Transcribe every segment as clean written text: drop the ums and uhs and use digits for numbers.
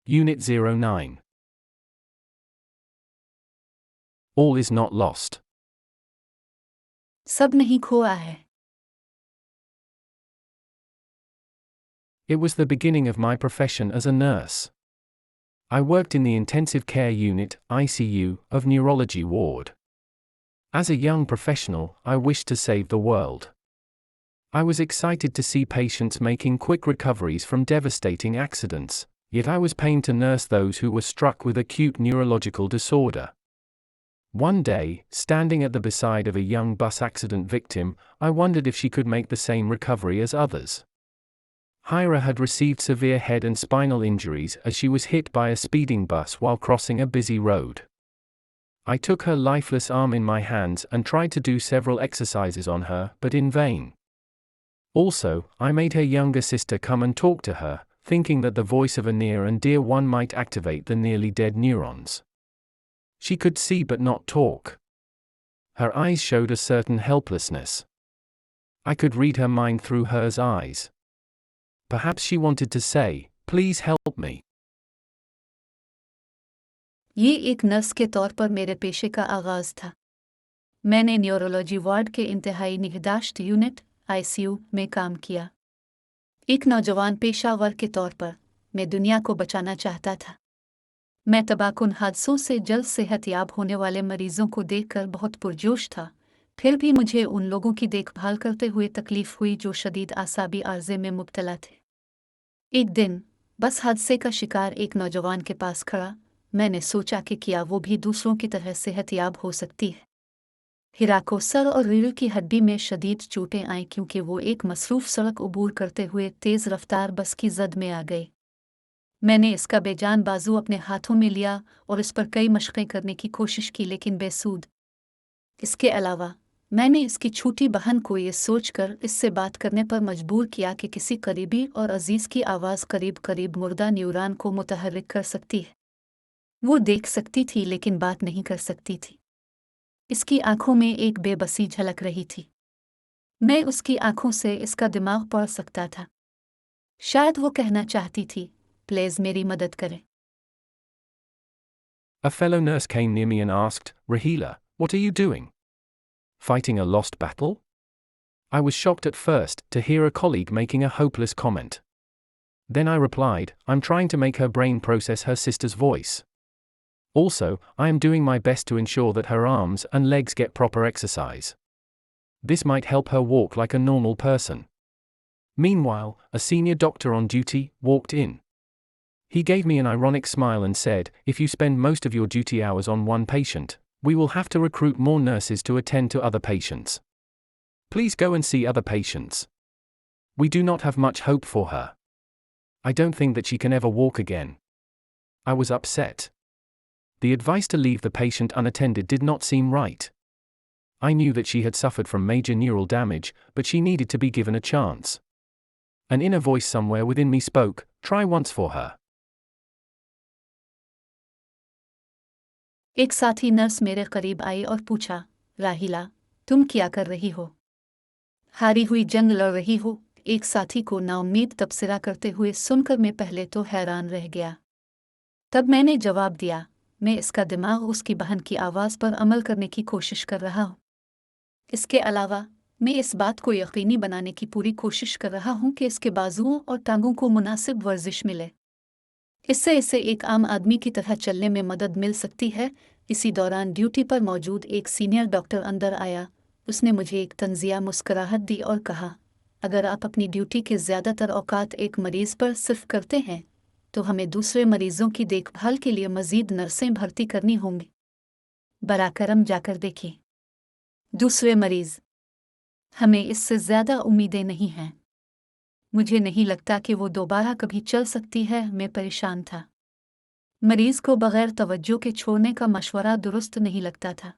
Unit-09. All is not lost. सब नहीं खोया है. It was the beginning of my profession as a nurse. I worked in the intensive care unit, ICU, of neurology ward. As a young professional, I wished to save the world. I was excited to see patients making quick recoveries from devastating accidents, yet I was pained to nurse those who were struck with acute neurological disorder. One day, standing at the bedside of a young bus accident victim, I wondered if she could make the same recovery as others. Hira had received severe head and spinal injuries as she was hit by a speeding bus while crossing a busy road. I took her lifeless arm in my hands and tried to do several exercises on her, but in vain. Also, I made her younger sister come and talk to her, thinking that the voice of a near and dear one might activate the nearly dead neurons. She could see but not talk. Her eyes showed a certain helplessness. I could read her mind through hers eyes. Perhaps she wanted to say, "Please help me." ये एक nurse के तौर पर मेरे पेशे का आगाज था. मैंने न्यूरोलॉजी वार्ड के इंतहाई निगहदाश्त यूनिट ICU में काम किया. एक नौजवान पेशावर के तौर पर मैं दुनिया को बचाना चाहता था. मैं तबाहकुन हादसों से जल्द सेहतयाब होने वाले मरीजों को देखकर बहुत पुरजोश था. फिर भी मुझे उन लोगों की देखभाल करते हुए तकलीफ हुई जो शदीद आसाबी आर्जे में मुब्तला थे. एक दिन बस हादसे का शिकार एक नौजवान के पास खड़ा. मैंने सोचा कि क्या वो भी दूसरों की तरह सेहतयाब हो सकती है. हिरा को सर और रीढ़ की हड्डी में शदीद चोटें आईं क्योंकि वो एक मसरूफ सड़क अबूर करते हुए तेज़ रफ्तार बस की जद में आ गई. मैंने इसका बेजान बाजू अपने हाथों में लिया और इस पर कई मशक़ें करने की कोशिश की लेकिन बेसूद. इसके अलावा मैंने इसकी छोटी बहन को ये सोचकर इससे बात करने पर मजबूर किया कि किसी करीबी और अजीज़ की आवाज़ करीब करीब मुर्दा न्यूरॉन को मुतहर्रिक कर सकती है. वो देख सकती थी लेकिन बात नहीं कर सकती थी. इसकी आंखों में एक बेबसी झलक रही थी. मैं उसकी आंखों से इसका दिमाग पढ़ सकता था. शायद वो कहना चाहती थी, "प्लीज़ मेरी मदद करें." A fellow nurse came near me and asked, "Rahila, what are you doing? Fighting a lost battle?" I was shocked at first to hear a colleague making a hopeless comment. Then I replied, "I'm trying to make her brain process her sister's voice. Also, I am doing my best to ensure that her arms and legs get proper exercise. This might help her walk like a normal person." Meanwhile, a senior doctor on duty walked in. He gave me an ironic smile and said, "If you spend most of your duty hours on one patient, we will have to recruit more nurses to attend to other patients. Please go and see other patients. We do not have much hope for her. I don't think that she can ever walk again." I was upset. The advice to leave the patient unattended did not seem right. I knew that she had suffered from major neural damage, but she needed to be given a chance. An inner voice somewhere within me spoke, "Try once for her." एक साथी nurse मेरे करीब आई और पूछा, "राहिला, तुम क्या कर रही हो? हारी हुई जंग लड़ रही हो?" एक साथी को नाउम्मीद तबसरा करते हुए सुनकर मैं पहले तो हैरान रह गया. तब मैंने जवाब दिया, "मैं इसका दिमाग उसकी बहन की आवाज़ पर अमल करने की कोशिश कर रहा हूँ. इसके अलावा मैं इस बात को यकीनी बनाने की पूरी कोशिश कर रहा हूँ कि इसके बाजुओं और टांगों को मुनासिब वर्जिश मिले. इससे इसे एक आम आदमी की तरह चलने में मदद मिल सकती है." इसी दौरान ड्यूटी पर मौजूद एक सीनियर डॉक्टर अंदर आया. उसने मुझे एक तंजिया मुस्कुराहट दी और कहा, "अगर आप अपनी ड्यूटी के ज़्यादातर औकात एक मरीज़ पर सिर्फ करते हैं, तो हमें दूसरे मरीजों की देखभाल के लिए मज़ीद नर्सें भर्ती करनी होंगी. बराकरम जाकर देखें." दूसरे मरीज़, "हमें इससे ज़्यादा उम्मीदें नहीं हैं. मुझे नहीं लगता कि वो दोबारा कभी चल सकती है." मैं परेशान था. मरीज़ को बगैर तवज्जो के छोड़ने का मशवरा दुरुस्त नहीं लगता था.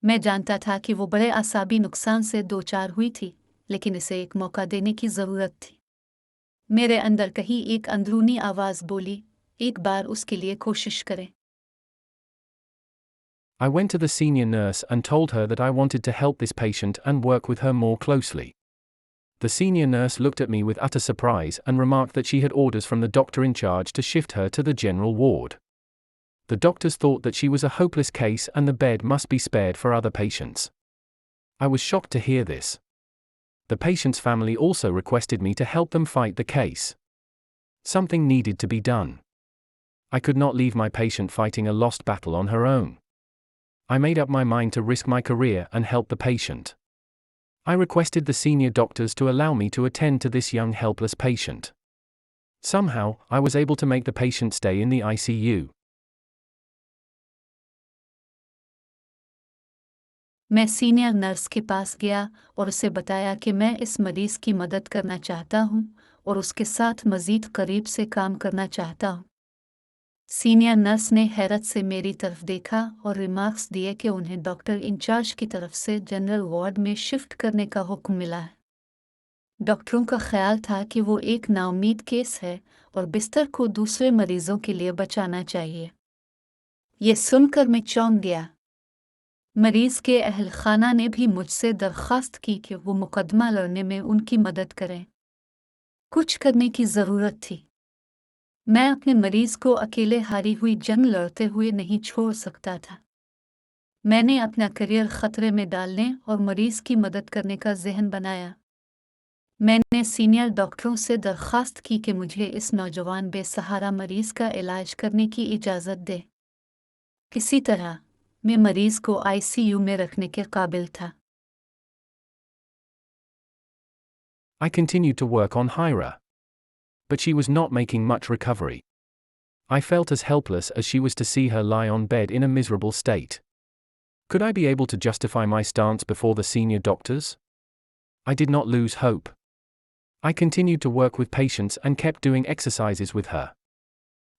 मैं जानता था कि वो बड़े आसाबी नुकसान से दो चार हुई थी, लेकिन इसे एक मौका देने की ज़रूरत थी. मेरे अंदर कहीं एक अंदरूनी आवाज़ बोली, "एक बार उसके लिए कोशिश करें." I went to the senior nurse and told her that I wanted to help this patient and work with her more closely. The senior nurse looked at me with utter surprise and remarked that she had orders from the doctor in charge to shift her to the general ward. The doctors thought that she was a hopeless case and the bed must be spared for other patients. I was shocked to hear this. The patient's family also requested me to help them fight the case. Something needed to be done. I could not leave my patient fighting a lost battle on her own. I made up my mind to risk my career and help the patient. I requested the senior doctors to allow me to attend to this young helpless patient. Somehow, I was able to make the patient stay in the ICU. मैं senior nurse के पास गया और उसे बताया कि मैं इस मरीज की मदद करना चाहता हूं और उसके साथ मजीद करीब से काम करना चाहता हूं। सीनियर नर्स ने हैरत से मेरी तरफ देखा और रिमार्क्स दिए कि उन्हें डॉक्टर इंचार्ज की तरफ से जनरल वार्ड में शिफ्ट करने का हुक्म मिला है। डॉक्टरों का ख्याल था कि वो एक नाउम्मीद केस है और बिस्तर को दूसरे मरीजों के लिए बचाना चाहिए। ये सुनकर मैं चौंक गया। मरीज के अहल खाना ने भी मुझसे दरख्वास्त की कि वो मुकदमा लड़ने में उनकी मदद करें। कुछ करने की ज़रूरत थी। मैं अपने मरीज को अकेले हारी हुई जंग लड़ते हुए नहीं छोड़ सकता था। मैंने अपना करियर खतरे में डालने और मरीज की मदद करने का ज़हन बनाया। मैंने सीनियर डॉक्टरों से दरख्वास्त की कि मुझे इस नौजवान बेसहारा मरीज का इलाज करने की इजाज़त दे। किसी तरह मैं मरीज को आईसीयू में रखने के काबिल था। I continued to work on Hyra. But she was not making much recovery. I felt as helpless as she was to see her lie on bed in a miserable state. Could I be able to justify my stance before the senior doctors? I did not lose hope. I continued to work with patients and kept doing exercises with her.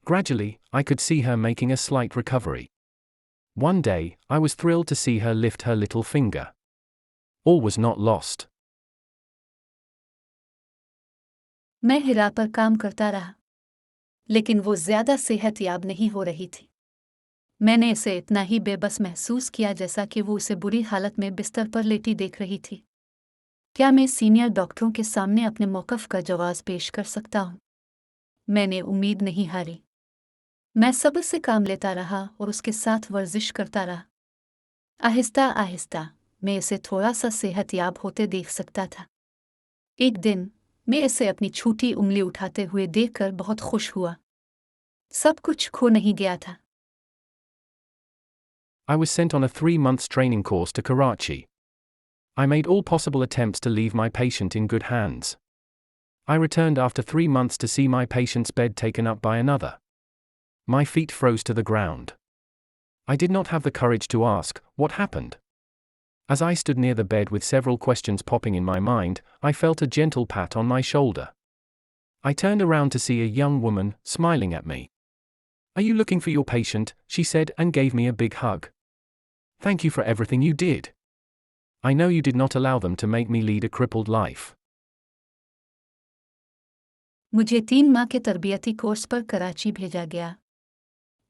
Gradually, I could see her making a slight recovery. One day, I was thrilled to see her lift her little finger. All was not lost. मैं हिरा पर काम करता रहा, लेकिन वो ज्यादा सेहतयाब नहीं हो रही थी। मैंने इसे इतना ही बेबस महसूस किया जैसा कि वो उसे बुरी हालत में बिस्तर पर लेटी देख रही थी। क्या मैं सीनियर डॉक्टरों के सामने अपने मौक़िफ़ का जवाब पेश कर सकता हूँ? मैंने उम्मीद नहीं हारी। मैं सब्र से काम लेता रहा और उसके साथ वर्जिश करता रहा। आहिस्ता आहिस्ता मैं इसे थोड़ा सा सेहतयाब होते देख सकता था। एक दिन मैं इसे अपनी छोटी उंगली उठाते हुए देखकर बहुत खुश हुआ। सब कुछ खो नहीं गया था। I was sent on a 3-month training course to Karachi. I made all possible attempts to leave my patient in good hands. I returned after 3 months to see my patient's bed taken up by another. My feet froze to the ground. I did not have the courage to ask, what happened? As I stood near the bed with several questions popping in my mind, I felt a gentle pat on my shoulder. I turned around to see a young woman, smiling at me. "Are you looking for your patient?" she said and gave me a big hug. "Thank you for everything you did. I know you did not allow them to make me lead a crippled life." मुझे 3 माह के तरबियती course पर कराची भेजा गया।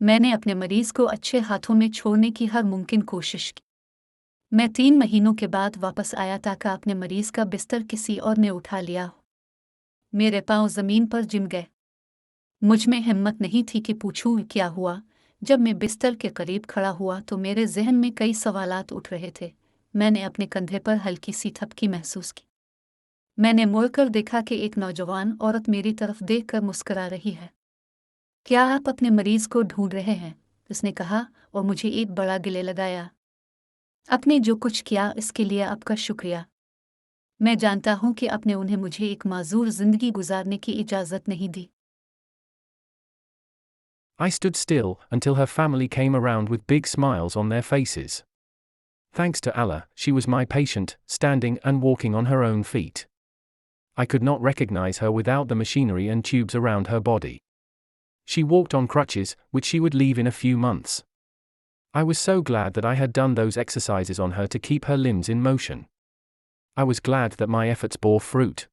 मैंने अपने मरीज को अच्छे हाथों में छोड़ने की हर मुमकिन कोशिश की। मैं 3 महीनों के बाद वापस आया ताकि अपने मरीज का बिस्तर किसी और ने उठा लिया हो। मेरे पांव जमीन पर जिम गए। मुझ में हिम्मत नहीं थी कि पूछूं क्या हुआ। जब मैं बिस्तर के करीब खड़ा हुआ तो मेरे जहन में कई सवालात उठ रहे थे। मैंने अपने कंधे पर हल्की सी थपकी महसूस की। मैंने मुड़कर देखा कि एक नौजवान औरत मेरी तरफ देखकर मुस्कुरा रही है। "क्या आप अपने मरीज को ढूंढ रहे हैं?" उसने कहा और मुझे एक बड़ा गिले लगाया। "आपने जो कुछ किया इसके लिए आपका शुक्रिया। मैं जानता हूं कि आपने उन्हें मुझे एक माजूर जिंदगी गुजारने की इजाजत नहीं दी।" I stood still until her family came around with big smiles on their faces. Thanks to Allah, she was my patient, standing and walking on her own feet. I could not recognize her without the machinery and tubes around her body. She walked on crutches, which she would leave in a few months. I was so glad that I had done those exercises on her to keep her limbs in motion. I was glad that my efforts bore fruit.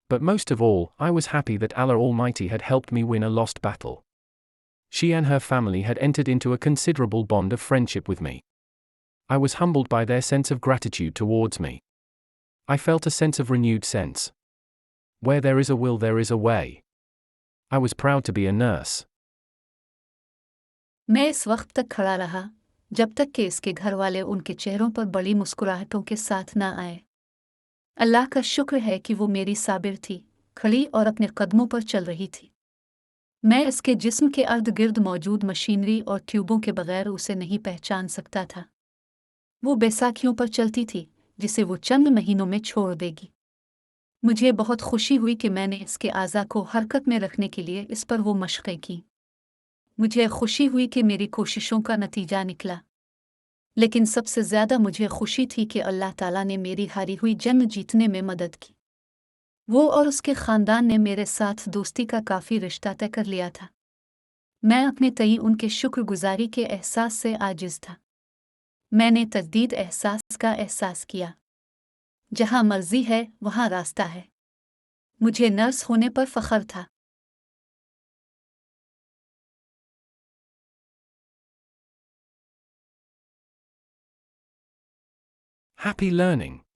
But most of all, I was happy that Allah Almighty had helped me win a lost battle. She and her family had entered into a considerable bond of friendship with me. I was humbled by their sense of gratitude towards me. I felt a sense of renewed sense. Where there is a will, there is a way. I was proud to be a nurse. मैं इस वक्त तक खड़ा रहा जब तक कि इसके घर वाले उनके चेहरों पर बड़ी मुस्कुराहटों के साथ न आए। अल्लाह का शुक्र है कि वो मेरी साबिर थी, खड़ी और अपने कदमों पर चल रही थी। मैं इसके जिस्म के अर्द गिर्द मौजूद मशीनरी और ट्यूबों के बगैर उसे नहीं पहचान सकता था। वो बैसाखियों पर चलती थी, जिसे वो चंद महीनों में छोड़ देगी। मुझे बहुत खुशी हुई कि मैंने इसके आज़ा को हरकत में रखने के लिए इस पर वो मशक़ें की। मुझे खुशी हुई कि मेरी कोशिशों का नतीजा निकला। लेकिन सबसे ज़्यादा मुझे खुशी थी कि अल्लाह ताला ने मेरी हारी हुई जंग जीतने में मदद की। वो और उसके ख़ानदान ने मेरे साथ दोस्ती का काफ़ी रिश्ता तय कर लिया था। मैं अपने तई उनके शुक्रगुज़ारी के एहसास से आजिज़ था। मैंने तजदीद एहसास का एहसास किया। जहाँ मर्ज़ी है, वहाँ रास्ता है। मुझे नर्स होने पर फ़ख्र था। Happy learning!